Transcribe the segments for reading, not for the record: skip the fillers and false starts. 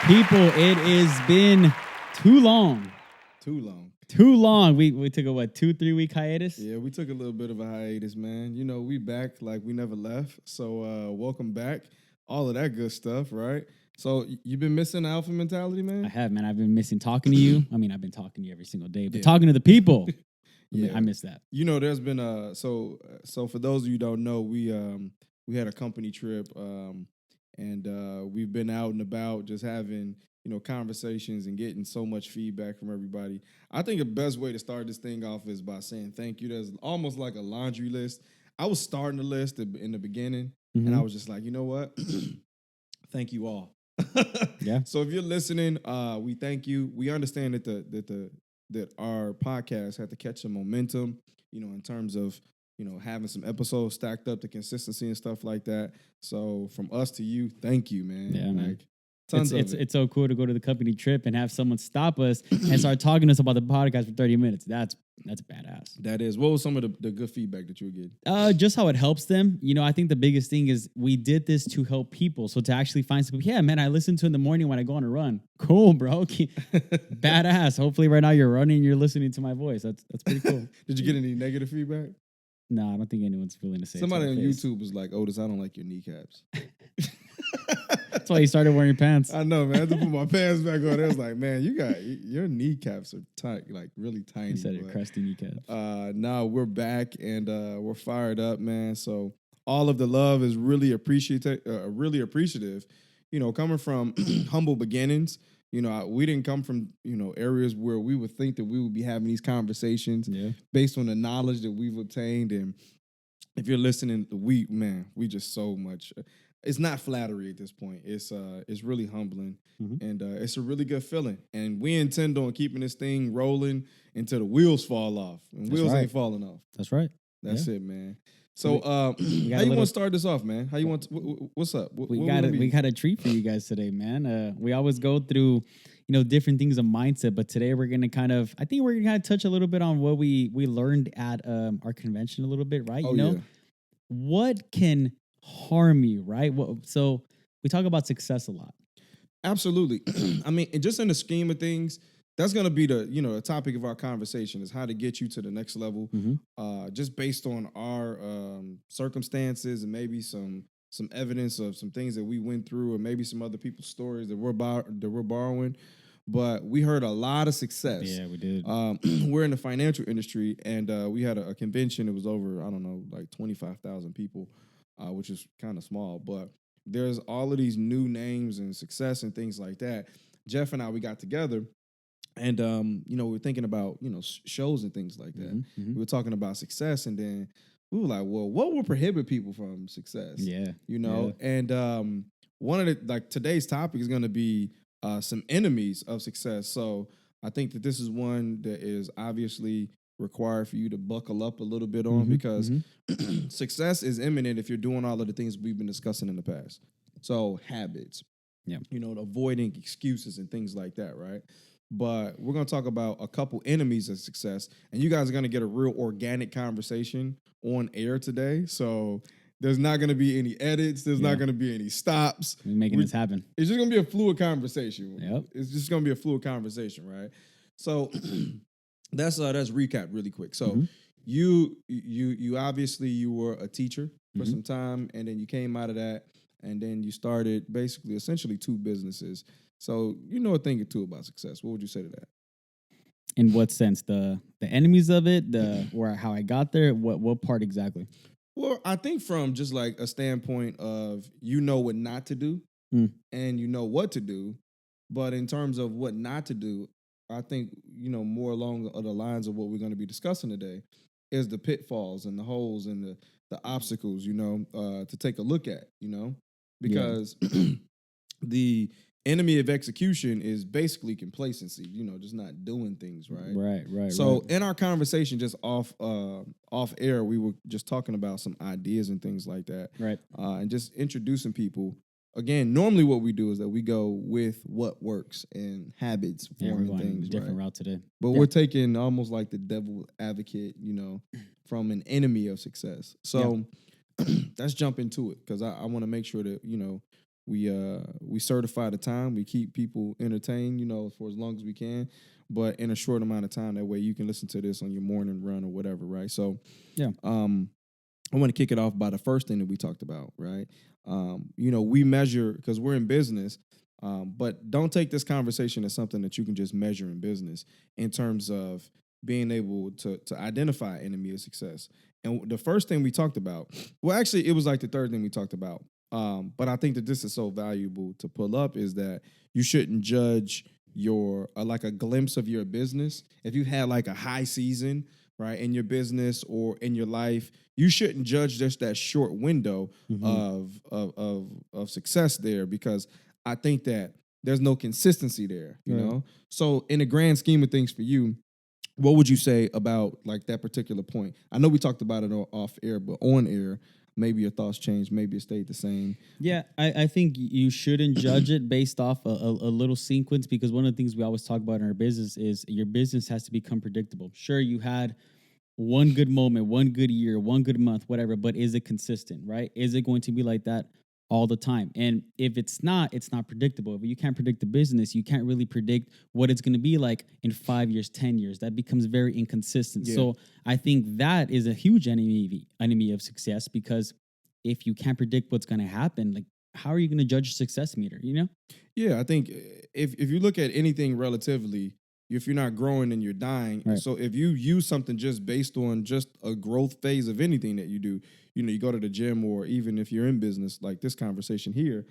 People, it has been too long. Too long. Too long. We took a 2-3 week hiatus? Yeah, we took a little bit of a hiatus, man. You know, we back like we never left. So welcome back. All of that good stuff, right? So you've been missing the alpha mentality, man? I have, man. I've been missing talking to you. I mean, I've been talking to you every single day, but Yeah. talking to the people, Yeah. I miss that. You know, there's been so for those of you who don't know, we had a company trip and we've been out and about just having, you know, conversations and getting so much feedback from everybody. I think the best way to start this thing off is by saying thank you. There's almost like a laundry list. I was starting the list in the beginning and I was just like, you know what? Thank you all. Yeah. So if you're listening, we thank you. We understand that our podcast had to catch some momentum, you know, in terms of, you know, having some episodes stacked up, the consistency and stuff like that. So from us to you, thank you, man. Yeah, man. Like, tons of it. It's so cool to go to the company trip and have someone stop us and start talking to us about the podcast for 30 minutes. That's badass. That is. What was some of the good feedback that you were getting? Just how it helps them. You know, I think the biggest thing is we did this to help people. So to actually find some people, yeah, man, I listen to in the morning when I go on a run. Cool, bro. Badass. Hopefully right now you're running and you're listening to my voice. That's pretty cool. Did you get any negative feedback? No, I don't think anyone's willing to say Somebody it on to my face. YouTube was like, Otis, I don't like your kneecaps. That's why you started wearing pants. I know, man. I had to put my pants back on. It was like, man, your kneecaps are tight, like really tiny. You said it, crusty kneecaps. Now we're back and we're fired up, man. So all of the love is really appreciative. You know, coming from humble beginnings. You know, we didn't come from, you know, areas where we would think that we would be having these conversations based on the knowledge that we've obtained. And if you're listening, we just so much. It's not flattery at this point. It's really humbling, and it's a really good feeling. And we intend on keeping this thing rolling until the wheels fall off. And wheels ain't falling off. That's right. That's it, man. So, how you want to start this off, man? How you want? What's up? We got a treat for you guys today, man. We always go through, you know, different things of mindset, but today we're gonna I think we're gonna touch a little bit on what we learned at our convention a little bit, right? What can harm you, right? So we talk about success a lot. Absolutely. I mean, and just in the scheme of things, that's going to be the topic of our conversation is how to get you to the next level, just based on our circumstances and maybe some evidence of some things that we went through, or maybe some other people's stories that we're borrowing. But we heard a lot of success. Yeah, we did. We're in the financial industry, and we had a convention. It was over, I don't know, like 25,000 people, which is kind of small. But there's all of these new names and success and things like that. Jeff and I, we got together. And, you know, we were thinking about, you know, shows and things like that. We were talking about success, and then we were like, well, what will prohibit people from success? Yeah. You know, and one of today's topic is going to be some enemies of success. So I think that this is one that is obviously required for you to buckle up a little bit on because success is imminent if you're doing all of the things we've been discussing in the past. So habits, you know, avoiding excuses and things like that, right? But we're going to talk about a couple enemies of success, and you guys are going to get a real organic conversation on air today. So there's not going to be any edits. There's not going to be any stops. We're making this happen. It's just going to be a fluid conversation. Yep. It's just going to be a fluid conversation, right? So that's recap really quick. So you obviously you were a teacher for some time, and then you came out of that, and then you started essentially two businesses. So you know a thing or two about success. What would you say to that? In what sense? The enemies of it, or how I got there? What part exactly? Well, I think from just like a standpoint of you know what not to do and you know what to do, but in terms of what not to do, I think, you know, more along the lines of what we're going to be discussing today is the pitfalls and the holes and the obstacles, you know, to take a look at, you know, because the enemy of execution is basically complacency, you know, just not doing things, right? Right. So in our conversation just off air, we were just talking about some ideas and things like that. Right. And just introducing people. Again, normally what we do is that we go with what works and habits forming things. A different route today. But we're taking almost like the devil advocate, you know, from an enemy of success. So let's jump into it because I want to make sure that, you know, we certify the time. We keep people entertained, for as long as we can, but in a short amount of time. That way, you can listen to this on your morning run or whatever, right? So, Yeah. I want to kick it off by the first thing that we talked about, right? We measure because we're in business, but don't take this conversation as something that you can just measure in business in terms of being able to identify enemy of success. And the first thing we talked about, well, actually, it was like the third thing we talked about. But I think that this is so valuable to pull up is that you shouldn't judge your like a glimpse of your business. If you had like a high season, right, in your business or in your life, you shouldn't judge just that short window of success there, because I think that there's no consistency there, Right. So in the grand scheme of things for you, what would you say about like that particular point? I know we talked about it off air, but on air, maybe your thoughts changed, maybe it stayed the same. Yeah, I think you shouldn't judge it based off a little sequence, because one of the things we always talk about in our business is your business has to become predictable. Sure, you had one good moment, one good year, one good month, whatever, but is it consistent, right? Is it going to be like that all the time? And if it's not predictable. If you can't predict the business, you can't really predict what it's going to be like in 5 years, 10 years. That becomes very inconsistent. Yeah. So I think that is a huge enemy of success, because if you can't predict what's going to happen, like, how are you going to judge a success meter, you know? Yeah, I think if you look at anything relatively, if you're not growing, then you're dying. Right. So if you use something just based on just a growth phase of anything that you do, you go to the gym, or even if you're in business, like this conversation here,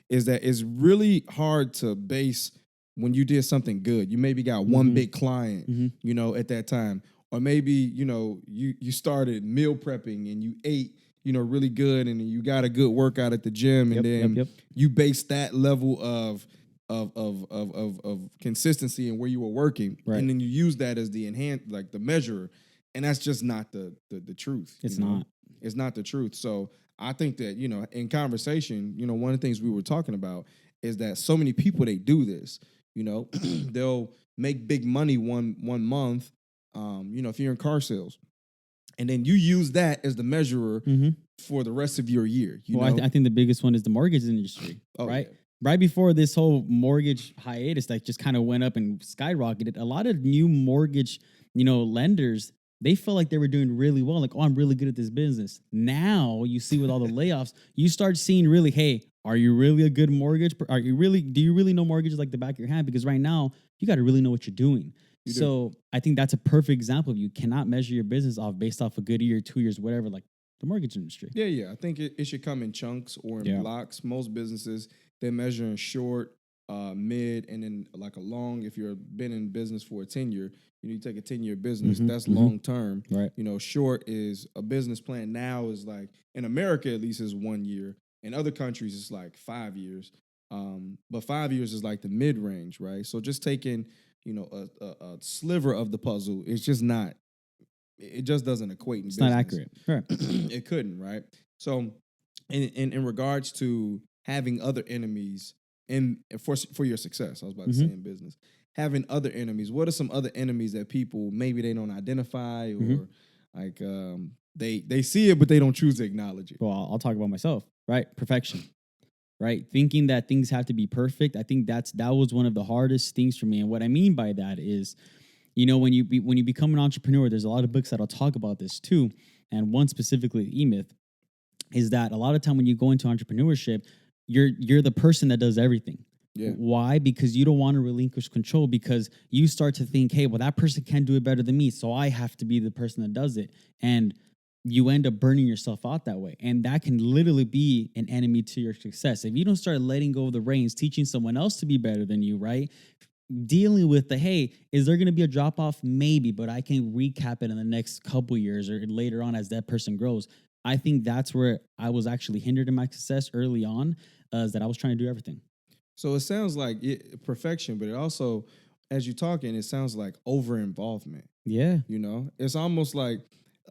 is that it's really hard to base when you did something good. You maybe got one big client, at that time, or maybe you started meal prepping and you ate really good, and you got a good workout at the gym, and then you base that level of consistency and where you were working, Right. and then you use that as the like the measure, and that's just not the truth. It's not. It's not the truth. So I think that in conversation, one of the things we were talking about is that so many people, they do this. They'll make big money one month. If you're in car sales, and then you use that as the measurer for the rest of your year. I think the biggest one is the mortgage industry, right? Yeah. Right before this whole mortgage hiatus that just kind of went up and skyrocketed, a lot of new mortgage, lenders, they felt like they were doing really well. Like, oh, I'm really good at this business. Now you see with all the layoffs, you start seeing really, hey, are you really a good mortgage? Do you really know mortgages like the back of your hand? Because right now you got to really know what you're doing. So I think that's a perfect example of you cannot measure your business off based off a good year, 2 years, whatever, like the mortgage industry. Yeah. I think it should come in chunks or in blocks. Most businesses, they measure in short, mid, and then like a long. If you've been in business for a tenure, you take a 10-year business. That's long term. Right. Short is a business plan now is like, in America at least, is 1 year. In other countries, it's like 5 years. But 5 years is like the mid range, right? So just taking a sliver of the puzzle is just not. It just doesn't equate in It's business. not accurate. Right. It couldn't, right? So, in regards to having other enemies for your success, I was about to say in business, having other enemies. What are some other enemies that people maybe they don't identify, or like they see it but they don't choose to acknowledge it? Well, I'll talk about myself. Right, perfection. Right, thinking that things have to be perfect. I think that was one of the hardest things for me. And what I mean by that is, when you become an entrepreneur, there's a lot of books that'll talk about this too. And one specifically, E-Myth, is that a lot of time when you go into entrepreneurship, you're the person that does everything. Yeah. Why? Because you don't want to relinquish control, because you start to think, hey, well, that person can do it better than me, so I have to be the person that does it. And you end up burning yourself out that way. And that can literally be an enemy to your success. If you don't start letting go of the reins, teaching someone else to be better than you, right? Dealing with hey, is there going to be a drop off? Maybe, but I can recap it in the next couple years or later on as that person grows. I think that's where I was actually hindered in my success early on, is that I was trying to do everything. So it sounds like perfection, but it also, as you're talking, it sounds like over involvement. Yeah. It's almost like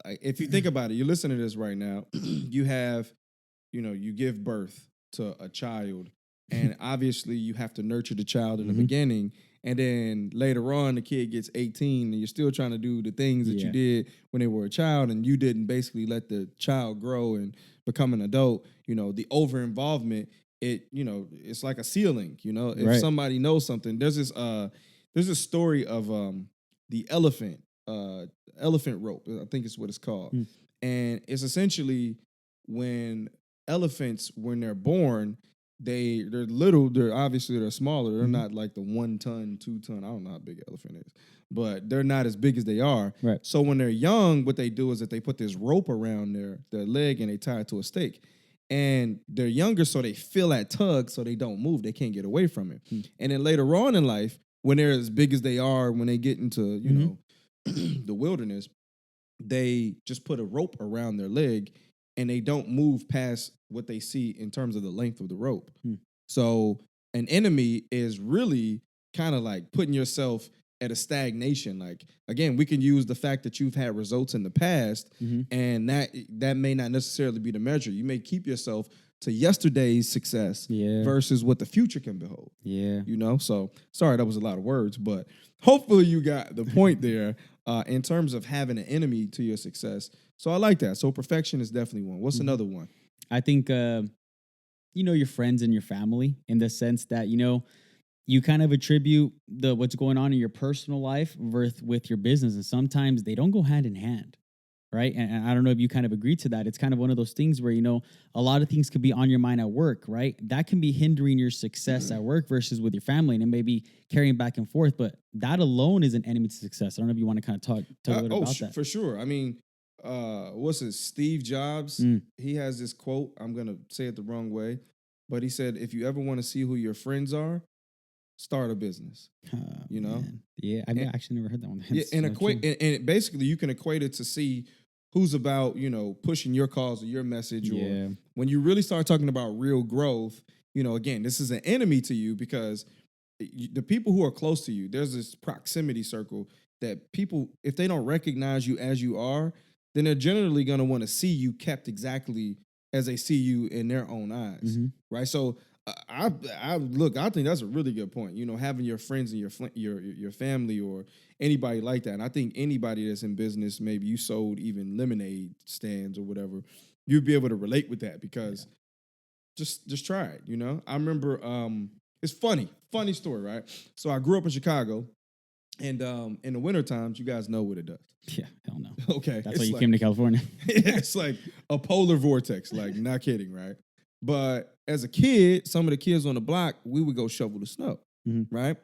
if you think about it, you listen to this right now, you have, you give birth to a child, and obviously you have to nurture the child in the beginning. And then later on, the kid gets 18 and you're still trying to do the things that you did when they were a child, and you didn't basically let the child grow and become an adult. The over involvement it's like a ceiling. If Right. somebody knows something, there's this story of the elephant rope. I think it's what it's called, Mm. and it's essentially when elephants, when they're born, they're little. They're smaller. They're Mhm. not like the 1 ton, 2 ton. I don't know how big an elephant is, but they're not as big as they are. Right. So when they're young, what they do is that they put this rope around their leg and they tie it to a stake. And they're younger, so they feel that tug, so they don't move. They can't get away from it. Mm. And then later on in life, when they're as big as they are, when they get into Mhm. the wilderness, they just put a rope around their leg, and they don't move past what they see in terms of the length of the rope. Mm. So an enemy is really kind of like putting yourself at a stagnation. Like, again, we can use the fact that you've had results in the past, Mhm. and that may not necessarily be the measure. You may keep yourself to yesterday's success Yeah. versus what the future can behold. Yeah. So sorry, that was a lot of words, but hopefully you got the point there in terms of having an enemy to your success. So I like that. So perfection is definitely one. What's Mhm. another one? I think your friends and your family, in the sense that you kind of attribute what's going on in your personal life with your business, and sometimes they don't go hand in hand, right? And I don't know if you kind of agree to that. It's kind of one of those things where a lot of things could be on your mind at work, right? That can be hindering your success at work versus with your family, and it may be carrying back and forth. But that alone is an enemy to success. I don't know if you want to kind of talk a little about that. For sure. I mean, what's it? Steve Jobs. Mm. He has this quote. I'm gonna say it the wrong way, but he said, "If you ever want to see who your friends are, start a business." Oh, You know? man. Yeah, I've And- actually never heard that one. Yeah, That's and so true. and basically you can equate it to see who's about pushing your cause or your message, Yeah. or when you really start talking about real growth. Again, this is an enemy to you because the people who are close to you, there's this proximity circle that people, if they don't recognize you as you are, then they're generally going to want to see you kept exactly as they see you in their own eyes, Mhm. right? So I look, I think that's a really good point. Having your friends and your family or anybody like that. And I think anybody that's in business, maybe you sold even lemonade stands or whatever, you'd be able to relate with that because just try it. I remember it's funny story, right? So I grew up in Chicago, and in the winter times, you guys know what it does. Yeah, hell no. Okay, That's why you came to California. it's like a polar vortex, like not kidding, right? But as a kid, some of the kids on the block, we would go shovel the snow, Mhm. right?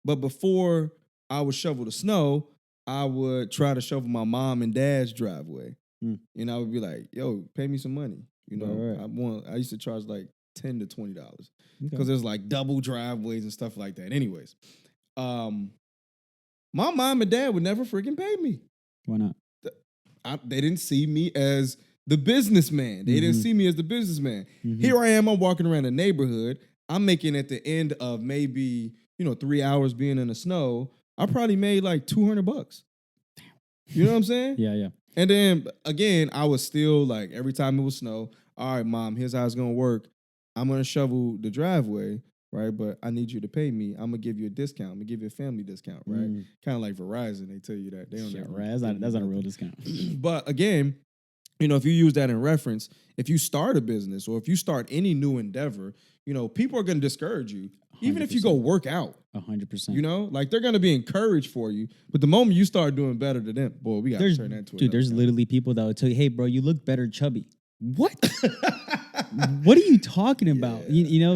But before I would shovel the snow, I would try to shovel my mom and dad's driveway. Mm. And I would be like, "Yo, pay me some money." Right. I used to charge like $10 to $20 Okay. because there's like double driveways and stuff like that. Anyways, my mom and dad would never freaking pay me. Why not? They didn't see me as the businessman. They didn't Mhm. see me as the businessman. Mhm. Here I am. I'm walking around the neighborhood. I'm making at the end of maybe 3 hours being in the snow. I probably made like $200. You know what I'm saying? Yeah, yeah. And then again, I was still like, every time it was snow, all right, mom, here's how it's gonna work. I'm gonna shovel the driveway, right? But I need you to pay me. I'm gonna give you a discount. I'm gonna give you a family discount, right? Mm. Kind of like Verizon, they tell you that. They don't Yeah, ever right. give That's you not a nothing. real discount. But again, if you use that in reference, if you start a business or if you start any new endeavor, people are gonna discourage you. Even if you go 100%. work out, 100%. like they're gonna be encouraged for you. But the moment you start doing better than them, boy, we gotta turn that into Dude, there's another literally people that would tell you, "Hey, bro, you look better chubby." What? What are you talking about?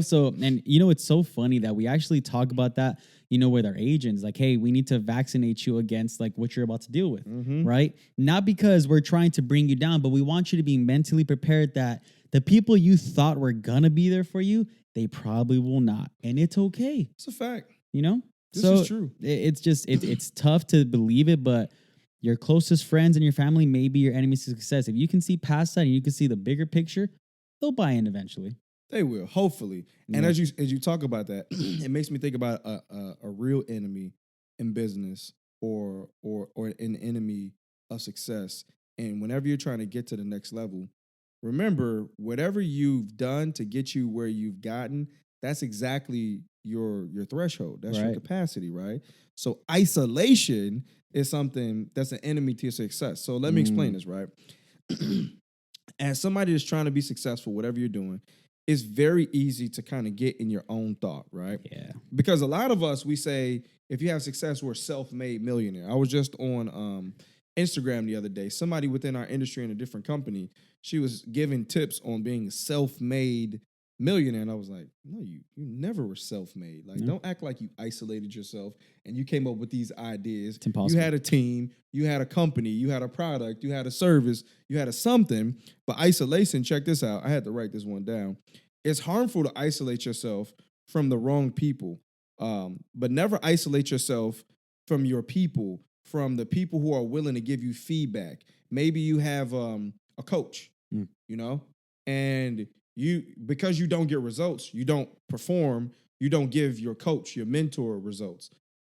So, and it's so funny that we actually talk about that, with our agents, like, hey, we need to vaccinate you against like what you're about to deal with, Mhm. right? Not because we're trying to bring you down, but we want you to be mentally prepared that the people you thought were gonna be there for you, they probably will not. And it's okay, It's a fact. This So is true. it's just, it's tough to believe it, but your closest friends and your family may be your enemies to success. If you can see past that and you can see the bigger picture, they'll buy in eventually. They will, hopefully. And Yeah. as you talk about that, it makes me think about a real enemy in business or an enemy of success. And whenever you're trying to get to the next level, remember whatever you've done to get you where you've gotten, that's exactly your threshold. That's your Right. capacity, right? So isolation is something that's an enemy to your success. So let me explain this, right? As somebody that's trying to be successful, whatever you're doing, it's very easy to kind of get in your own thought, right? Yeah. Because a lot of us, we say, if you have success, we're self-made millionaire. I was just on Instagram the other day. Somebody within our industry in a different company, she was giving tips on being a self-made millionaire. And I was like, no, you never were self-made. Like, don't act like you isolated yourself and you came up with these ideas. It's impossible. You had a team, you had a company, you had a product, you had a service, you had a something. But isolation, check this out. I had to write this one down. It's harmful to isolate yourself from the wrong people, but never isolate yourself from your people, from the people who are willing to give you feedback. Maybe you have a coach, you know, and because you don't get results, you don't perform, you don't give your coach, your mentor results.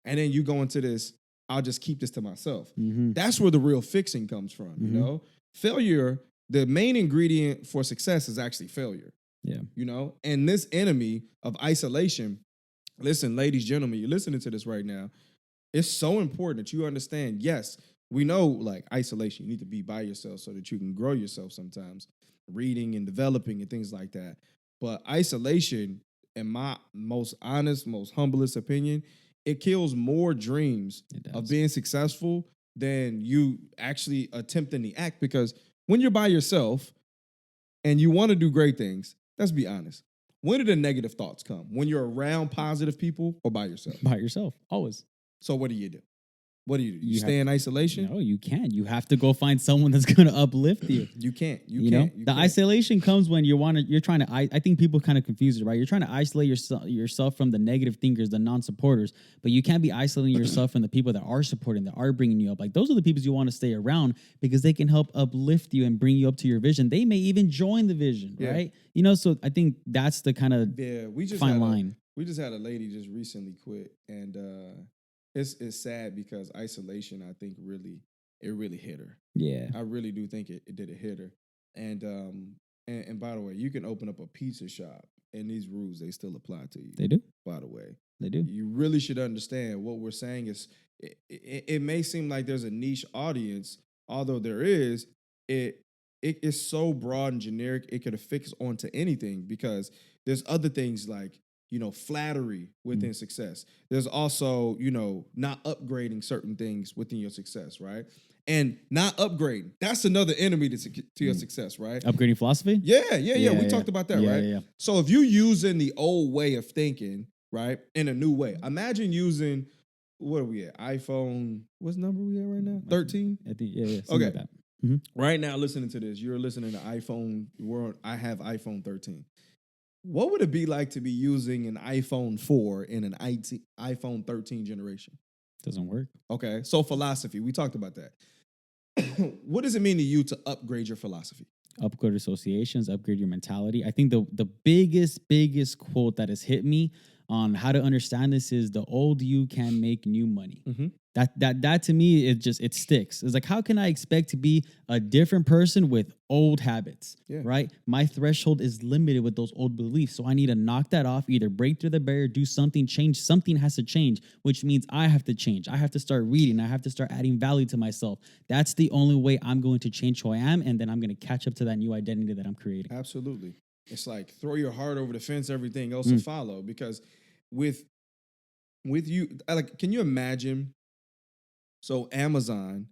And then you go into this, I'll just keep this to myself. That's where the real fixing comes from, you know? Failure, the main ingredient for success is actually failure. Yeah. You know, and this enemy of isolation, listen, ladies, gentlemen, you're listening to this right now. It's so important that you understand, yes, we know like isolation, you need to be by yourself so that you can grow yourself sometimes, reading and developing and things like that. But isolation, in my most honest, most humblest opinion, it kills more dreams of being successful than you actually attempting the act. Because when you're by yourself and you want to do great things, let's be honest. When do the negative thoughts come? When you're around positive people or by yourself? By yourself, always. So what do? What do? You stay in isolation? No, you can't. You have to go find someone that's going to uplift you. You can't. You know, the isolation comes when you're trying to. I think people kind of confuse it, right? You're trying to isolate yourself from the negative thinkers, the non-supporters, but you can't be isolating yourself from the people that are supporting, that are bringing you up. Like those are the people you want to stay around because they can help uplift you and bring you up to your vision. They may even join the vision, right? You know, so I think that's the kind of fine line. We just had a lady just recently quit, and it's sad because isolation, I think, really hit her. Yeah, I really do think it did hit her. And by the way, you can open up a pizza shop, and these rules they still apply to you. They do. By the way, they do. You really should understand what we're saying is. It may seem like there's a niche audience, although there is. It is so broad and generic. It could affix onto anything because there's other things like, you know, flattery within success. There's also, you know, not upgrading certain things within your success, right? And not upgrading. That's another enemy to your success, right? Upgrading philosophy? Yeah. We talked about that, right? Yeah. So if you're using the old way of thinking, right, in a new way, imagine using, what are we at? iPhone, what's number we at right now? 13? I think, yeah. Okay. Like that. Right now, listening to this, you're listening to iPhone world. I have iPhone 13. What would it be like to be using an iPhone 4 in an iPhone 13 generation? Doesn't work. Okay, so philosophy, we talked about that. What does it mean to you to upgrade your philosophy? Upgrade associations, upgrade your mentality. I think the biggest quote that has hit me on how to understand this is the old you can make new money. That to me, it sticks. It's like, how can I expect to be a different person with old habits, right? My threshold is limited with those old beliefs. So I need to knock that off, either break through the barrier, do something, change. Something has to change, which means I have to change. I have to start reading. I have to start adding value to myself. That's the only way I'm going to change who I am. And then I'm going to catch up to that new identity that I'm creating. Absolutely. It's like throw your heart over the fence, everything else will follow. Because with you, like, can you imagine? So Amazon,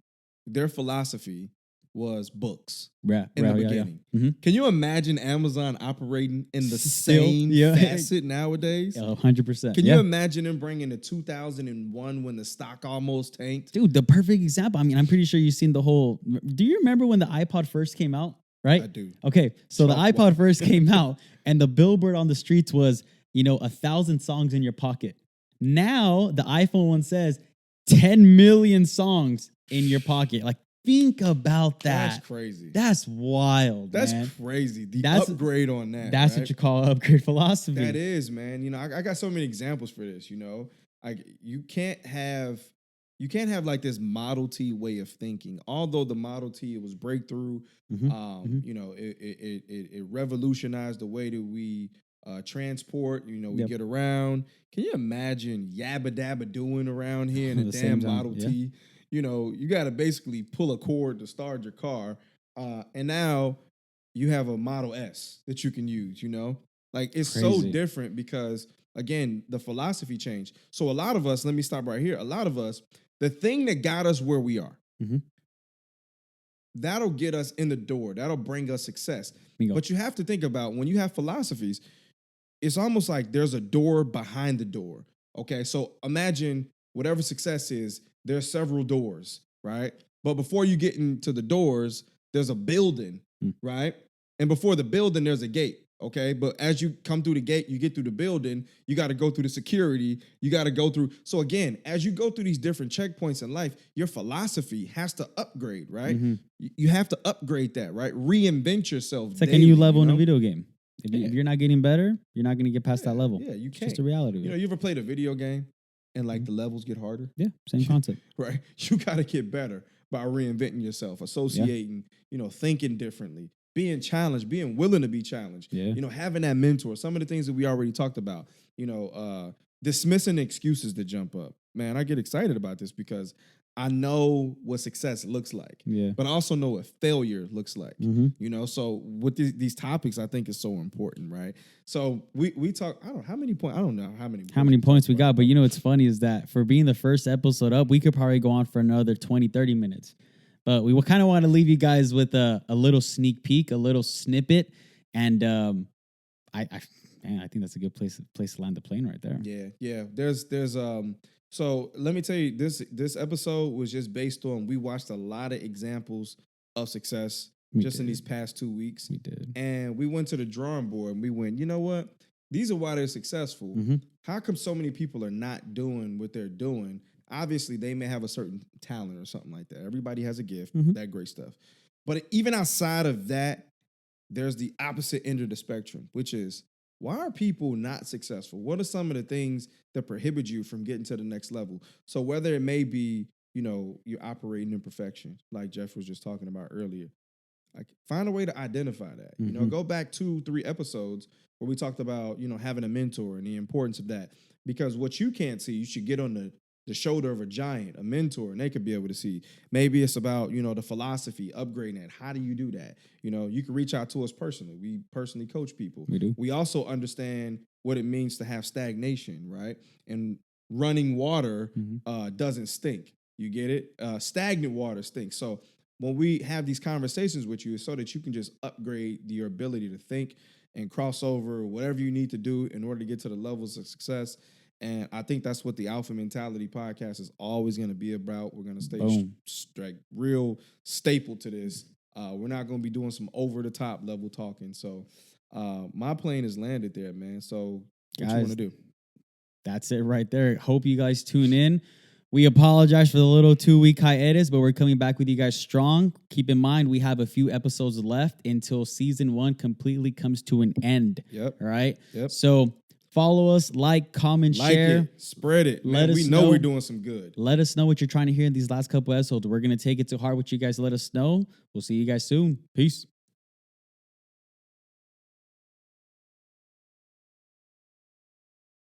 their philosophy was books in the beginning. Can you imagine Amazon operating in the same facet nowadays? 100%. Can you imagine them bringing the 2001 when the stock almost tanked? Dude, the perfect example. I mean, I'm pretty sure you've seen the whole. Do you remember when the iPod first came out? Right? I do. Okay, so the iPod first came out, and the billboard on the streets was, 1,000 songs in your pocket. Now the iPhone one says 10 million songs in your pocket. Like, think about that. That's crazy. That's wild. That's man. crazy. That's upgrade on that. That's right? what you call upgrade philosophy. That is, man. I got so many examples for this. Like you can't have like this Model T way of thinking. Although the Model T, it was breakthrough. It revolutionized the way that we transport, we get around. Can you imagine yabba dabba doing around here in a damn Model T? You got to basically pull a cord to start your car. And now you have a Model S that you can use, Like it's so Crazy. different because again, the philosophy changed. So a lot of us, let me stop right here. A lot of us, the thing that got us where we are, Mhm. that'll get us in the door. That'll bring us success. Bingo. But you have to think about when you have philosophies, it's almost like there's a door behind the door. Okay. So imagine whatever success is, there's several doors, right? But before you get into the doors, there's a building, Mm. right? And before the building, there's a gate. Okay. But as you come through the gate, you get through the building, you got to go through the security, you got to go through. So again, as you go through these different checkpoints in life, your philosophy has to upgrade, right? Mhm. You have to upgrade that, right? Reinvent yourself. It's like daily, a new level you in a know? video game. If, Yeah. if you're not getting better, you're not going to get past that level. Yeah, you It's can't. just the reality of You it. know, you ever played a video game and like Mhm. the levels get harder? Yeah, same concept. Right? You got to get better by reinventing yourself, associating, you know, thinking differently, being challenged, being willing to be challenged. Yeah. You know, having that mentor. Some of the things that we already talked about. You know, dismissing excuses to jump up. Man, I get excited about this because I know what success looks like, Yeah. but I also know what failure looks like. Mhm. You know, so with these topics, I think is so important, right? So we talk. I don't know how many points. I don't know how many points we talked got, about. but you know what's funny is that for being the first episode up, we could probably go on for another 20, 30 minutes. But we kind of want to leave you guys with a little sneak peek, a little snippet. And I think that's a good place to land the plane right there. Yeah. There's so let me tell you, this episode was just based on we watched a lot of examples of success We just in did. these past 2 weeks. We did. And we went to the drawing board and we went, you know what? These are why they're successful. Mhm. How come so many people are not doing what they're doing? Obviously, they may have a certain talent or something like that. Everybody has a gift, Mhm. that great stuff. But even outside of that, there's the opposite end of the spectrum, which is why are people not successful? What are some of the things that prohibit you from getting to the next level? So whether it may be, you know, you're operating in perfection, like Jeff was just talking about earlier, like find a way to identify that. You know, Mhm. go back 2-3 episodes where we talked about, you know, having a mentor and the importance of that. Because what you can't see, you should get on the shoulder of a giant, a mentor, and they could be able to see. Maybe it's about, you know, the philosophy, upgrading that. How do you do that? You know, you can reach out to us personally. We personally coach people. We do. We also understand what it means to have stagnation, right? And running water Mhm. doesn't stink. You get it? Stagnant water stinks. So when we have these conversations with you, it's so that you can just upgrade your ability to think and cross over whatever you need to do in order to get to the levels of success. And I think that's what the Alpha Mentality podcast is always going to be about. We're going to stay like real staple to this. We're not going to be doing some over the top level talking. So my plane is landed there, man. So what you want to do? That's it right there. Hope you guys tune in. We apologize for the little 2-week hiatus, but we're coming back with you guys strong. Keep in mind, we have a few episodes left until season 1 completely comes to an end. Yep. All right. Yep. So follow us, comment, share. It, spread it. Let Man, us we know know. we're doing some good. Let us know what you're trying to hear in these last couple episodes. We're going to take it to heart what you guys let us know. We'll see you guys soon. Peace.